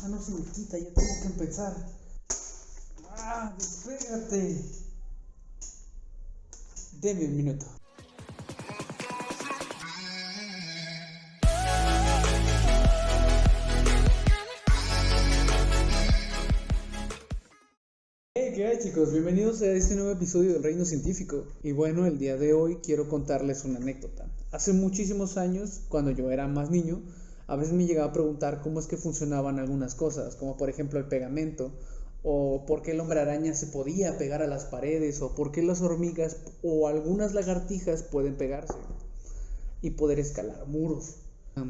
cosa no se me quita, ya tengo que empezar. Despégate. Deme un minuto. ¿Qué hay, chicos? Bienvenidos a este nuevo episodio del Reino Científico. Y bueno, el día de hoy quiero contarles una anécdota. Hace muchísimos años, cuando yo era más niño, a veces me llegaba a preguntar cómo es que funcionaban algunas cosas, como por ejemplo el pegamento, o por qué el hombre araña se podía pegar a las paredes, o por qué las hormigas o algunas lagartijas pueden pegarse y poder escalar muros.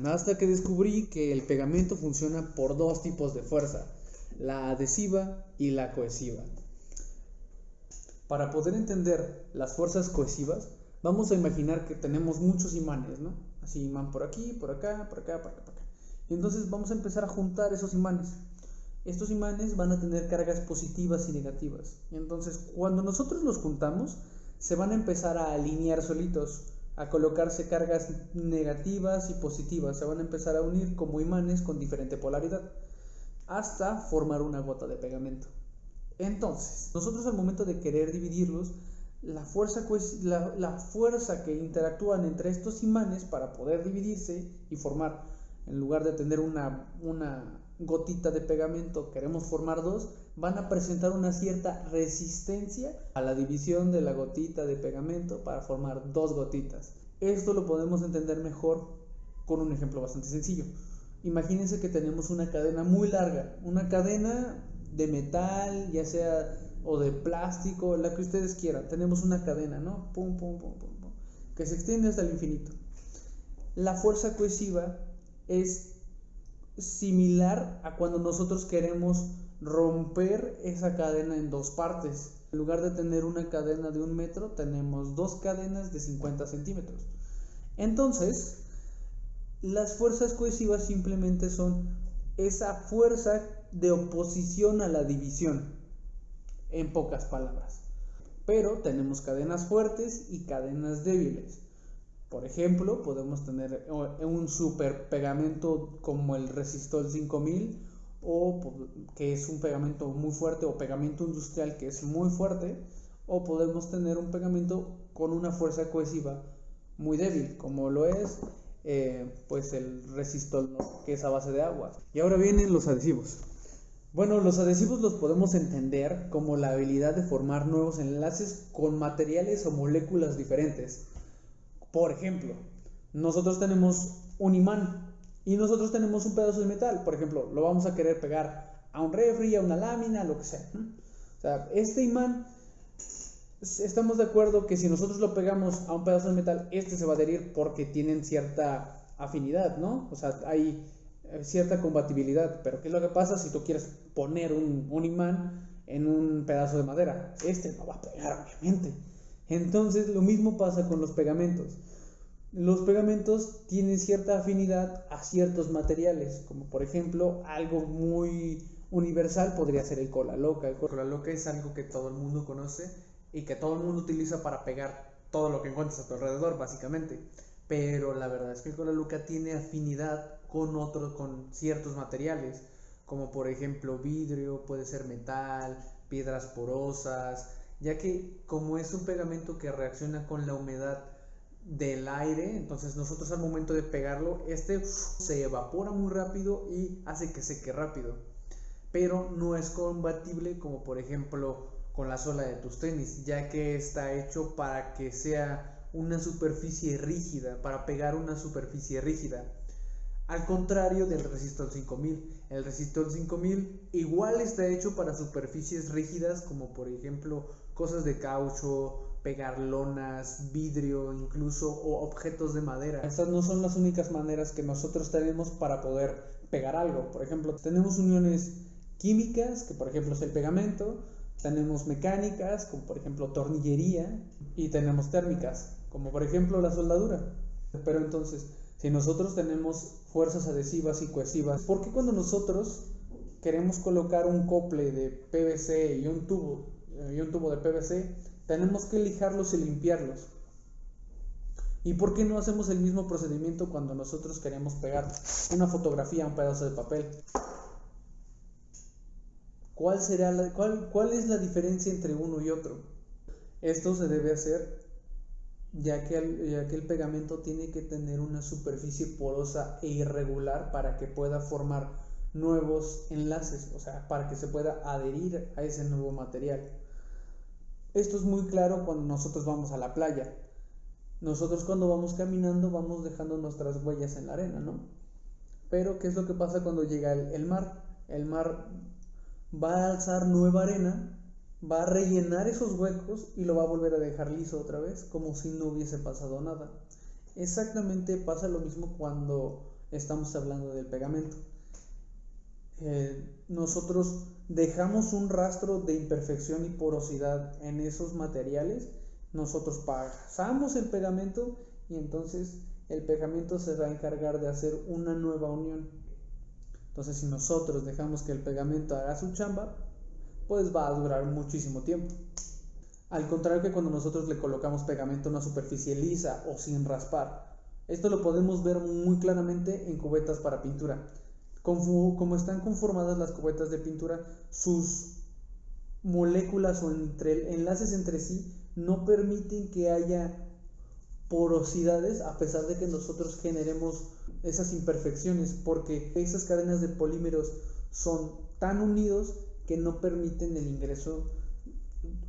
Hasta que descubrí que el pegamento funciona por dos tipos de fuerza, la adhesiva y la cohesiva. Para poder entender las fuerzas cohesivas, vamos a imaginar que tenemos muchos imanes, ¿no? Así, imán por aquí, por acá, por acá, por acá, por acá. Y entonces vamos a empezar a juntar esos imanes. Estos imanes van a tener cargas positivas y negativas. Y entonces, cuando nosotros los juntamos, se van a empezar a alinear solitos, a colocarse cargas negativas y positivas. Se van a empezar a unir como imanes con diferente polaridad, hasta formar una gota de pegamento. Entonces, nosotros al momento de querer dividirlos, la fuerza que interactúan entre estos imanes para poder dividirse y formar, en lugar de tener una gotita de pegamento, queremos formar dos, van a presentar una cierta resistencia a la división de la gotita de pegamento para formar dos gotitas. Esto lo podemos entender mejor con un ejemplo bastante sencillo. Imagínense que tenemos una cadena muy larga, una cadena de metal, ya sea o de plástico, la que ustedes quieran. Tenemos una cadena, ¿no? Pum, pum, pum, pum, pum, que se extiende hasta el infinito. La fuerza cohesiva es similar a cuando nosotros queremos romper esa cadena en dos partes. En lugar de tener una cadena de 1 metro, tenemos dos cadenas de 50 centímetros. Entonces, las fuerzas cohesivas simplemente son esa fuerza de oposición a la división, en pocas palabras. Pero tenemos cadenas fuertes y cadenas débiles. Por ejemplo, podemos tener un super pegamento como el Resistol 5000, que es un pegamento muy fuerte, o pegamento industrial, que es muy fuerte, o podemos tener un pegamento con una fuerza cohesiva muy débil, como lo es pues el Resistol, ¿no? Que es a base de agua. Y ahora vienen los adhesivos. Bueno, los adhesivos los podemos entender como la habilidad de formar nuevos enlaces con materiales o moléculas diferentes. Por ejemplo, nosotros tenemos un imán y nosotros tenemos un pedazo de metal. Por ejemplo, lo vamos a querer pegar a un refri, a una lámina, lo que sea. O sea, este imán, estamos de acuerdo que si nosotros lo pegamos a un pedazo de metal, este se va a adherir porque tienen cierta afinidad, ¿no? O sea, hay cierta compatibilidad. Pero ¿qué es lo que pasa si tú quieres poner un imán en un pedazo de madera? Este no va a pegar, obviamente. Entonces, lo mismo pasa con los pegamentos. Los pegamentos tienen cierta afinidad a ciertos materiales, como por ejemplo, algo muy universal podría ser el cola loca. El cola loca es algo que todo el mundo conoce y que todo el mundo utiliza para pegar todo lo que encuentres a tu alrededor, básicamente. Pero la verdad es que el cola loca tiene afinidad con ciertos materiales, como por ejemplo vidrio, puede ser metal, piedras porosas, ya que como es un pegamento que reacciona con la humedad del aire, entonces nosotros al momento de pegarlo, se evapora muy rápido y hace que seque rápido. Pero no es compatible como por ejemplo con la suela de tus tenis, ya que está hecho para que sea una superficie rígida, para pegar una superficie rígida. Al contrario del Resistol 5000, el Resistol 5000 igual está hecho para superficies rígidas, como por ejemplo cosas de caucho, pegar lonas, vidrio incluso, o objetos de madera. Estas no son las únicas maneras que nosotros tenemos para poder pegar algo. Por ejemplo, tenemos uniones químicas, que por ejemplo es el pegamento, tenemos mecánicas, como por ejemplo tornillería, y tenemos térmicas, como por ejemplo la soldadura. Pero entonces, si nosotros tenemos fuerzas adhesivas y cohesivas, ¿por qué cuando nosotros queremos colocar un cople de PVC y un tubo de PVC, tenemos que lijarlos y limpiarlos? ¿Y por qué no hacemos el mismo procedimiento cuando nosotros queremos pegar una fotografía a un pedazo de papel? ¿Cuál es la diferencia entre uno y otro? Esto se debe hacer ya que el pegamento tiene que tener una superficie porosa e irregular para que pueda formar nuevos enlaces, o sea, para que se pueda adherir a ese nuevo material. Esto es muy claro cuando nosotros vamos a la playa. Nosotros cuando vamos caminando vamos dejando nuestras huellas en la arena, ¿no? Pero ¿qué es lo que pasa cuando llega el mar? El mar va a alzar nueva arena, va a rellenar esos huecos y lo va a volver a dejar liso otra vez, como si no hubiese pasado nada. Exactamente pasa lo mismo cuando estamos hablando del pegamento. Nosotros dejamos un rastro de imperfección y porosidad en esos materiales, nosotros pasamos el pegamento y entonces el pegamento se va a encargar de hacer una nueva unión. Entonces, si nosotros dejamos que el pegamento haga su chamba, pues va a durar muchísimo tiempo. Al contrario que cuando nosotros le colocamos pegamento a una superficie lisa o sin raspar. Esto lo podemos ver muy claramente en cubetas para pintura. Como están conformadas las cubetas de pintura, sus moléculas o enlaces entre sí no permiten que haya porosidades a pesar de que nosotros generemos esas imperfecciones, porque esas cadenas de polímeros son tan unidos que no permiten el ingreso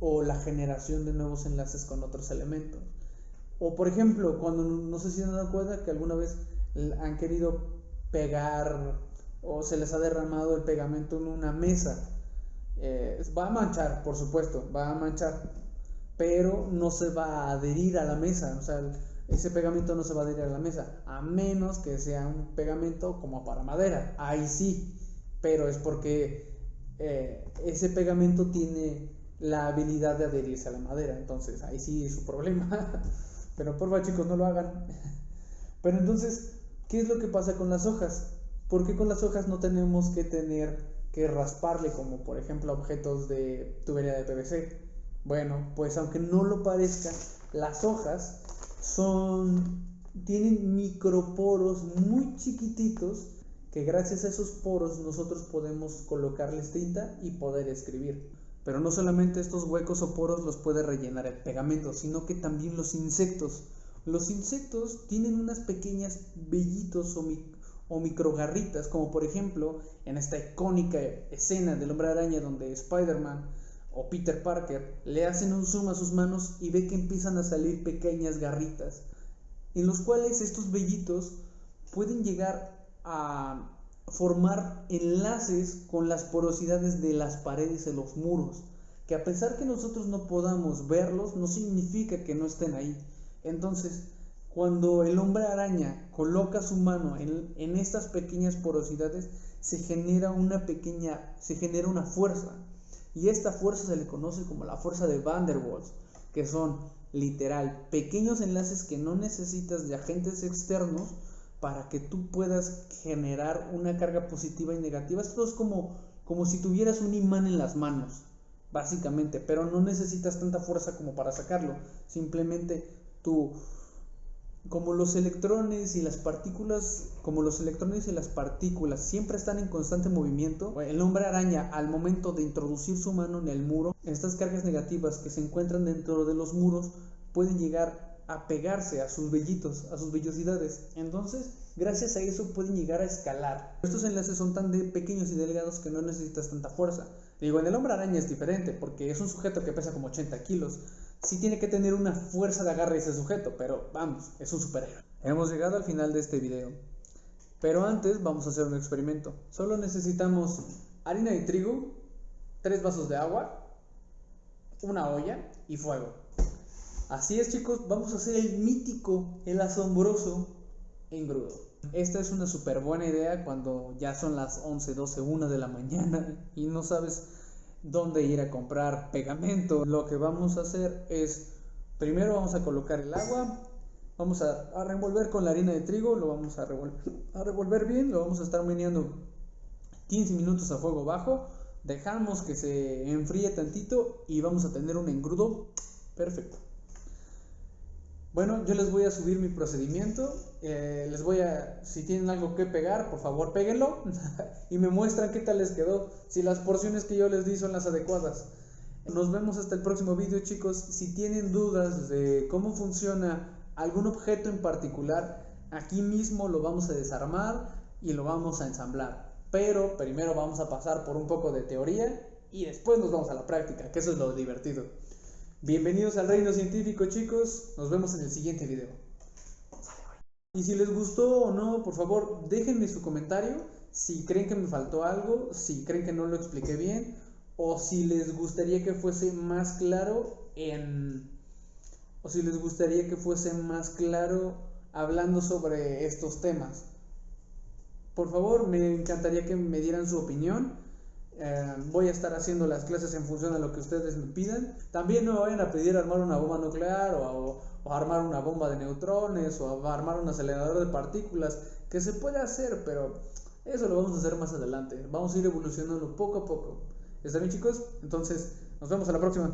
o la generación de nuevos enlaces con otros elementos. O por ejemplo, cuando no sé si se han dado cuenta que alguna vez han querido pegar o se les ha derramado el pegamento en una mesa, va a manchar, por supuesto, va a manchar, pero no se va a adherir a la mesa, o sea, ese pegamento no se va a adherir a la mesa, a menos que sea un pegamento como para madera, ahí sí, pero es porque ese pegamento tiene la habilidad de adherirse a la madera, entonces ahí sí es su problema, pero por favor chicos no lo hagan. Pero entonces, ¿qué es lo que pasa con las hojas? ¿Por qué con las hojas no tenemos que tener que rasparle como por ejemplo objetos de tubería de PVC? Bueno, pues aunque no lo parezca, las hojas tienen microporos muy chiquititos que gracias a esos poros nosotros podemos colocarles tinta y poder escribir. Pero no solamente estos huecos o poros los puede rellenar el pegamento, sino que también los insectos. Los insectos tienen unas pequeñas vellitos o microgarritas, como por ejemplo en esta icónica escena del Hombre Araña donde Spider-Man o Peter Parker le hacen un zoom a sus manos y ve que empiezan a salir pequeñas garritas, en los cuales estos vellitos pueden llegar a formar enlaces con las porosidades de las paredes de los muros, que a pesar que nosotros no podamos verlos, no significa que no estén ahí. Entonces, cuando el Hombre Araña coloca su mano en estas pequeñas porosidades, se genera una fuerza, y esta fuerza se le conoce como la fuerza de Van der Waals, que son literal pequeños enlaces que no necesitas de agentes externos para que tú puedas generar una carga positiva y negativa. Esto es como si tuvieras un imán en las manos, básicamente, pero no necesitas tanta fuerza como para sacarlo. Simplemente como los electrones y las partículas siempre están en constante movimiento, el Hombre Araña, al momento de introducir su mano en el muro, estas cargas negativas que se encuentran dentro de los muros pueden llegar a pegarse a sus vellitos, a sus vellosidades. Entonces, gracias a eso pueden llegar a escalar. Estos enlaces son tan pequeños y delgados que no necesitas tanta fuerza. Digo, en el Hombre Araña es diferente, porque es un sujeto que pesa como 80 kilos. Sí tiene que tener una fuerza de agarre ese sujeto, pero vamos, es un superhéroe. Hemos llegado al final de este video, pero antes vamos a hacer un experimento. Solo necesitamos harina de trigo, 3 vasos de agua, una olla y fuego. Así es chicos, vamos a hacer el mítico, el asombroso engrudo. Esta es una súper buena idea cuando ya son las 11, 12, 1 de la mañana y no sabes dónde ir a comprar pegamento. Lo que vamos a hacer es, primero vamos a colocar el agua, vamos a revolver con la harina de trigo, lo vamos a revolver bien, lo vamos a estar meneando 15 minutos a fuego bajo, dejamos que se enfríe tantito y vamos a tener un engrudo perfecto. Bueno, yo les voy a subir mi procedimiento les voy a, si tienen algo que pegar, por favor péguenlo y me muestran qué tal les quedó, si las porciones que yo les di son las adecuadas. Nos vemos hasta el próximo video, chicos. Si tienen dudas de cómo funciona algún objeto en particular, aquí mismo lo vamos a desarmar y lo vamos a ensamblar. Pero primero vamos a pasar por un poco de teoría y después nos vamos a la práctica, que eso es lo divertido. Bienvenidos al reino científico, chicos. Nos vemos en el siguiente video. Y si les gustó o no, por favor, déjenme su comentario. Si creen que me faltó algo, si creen que no lo expliqué bien, o si les gustaría que fuese más claro hablando sobre estos temas. Por favor, me encantaría que me dieran su opinión. Voy a estar haciendo las clases en función a lo que ustedes me pidan. También no me vayan a pedir armar una bomba nuclear o armar una bomba de neutrones o armar un acelerador de partículas, que se puede hacer, pero eso lo vamos a hacer más adelante. Vamos a ir evolucionando poco a poco. ¿Está bien, chicos? Entonces, nos vemos a la próxima.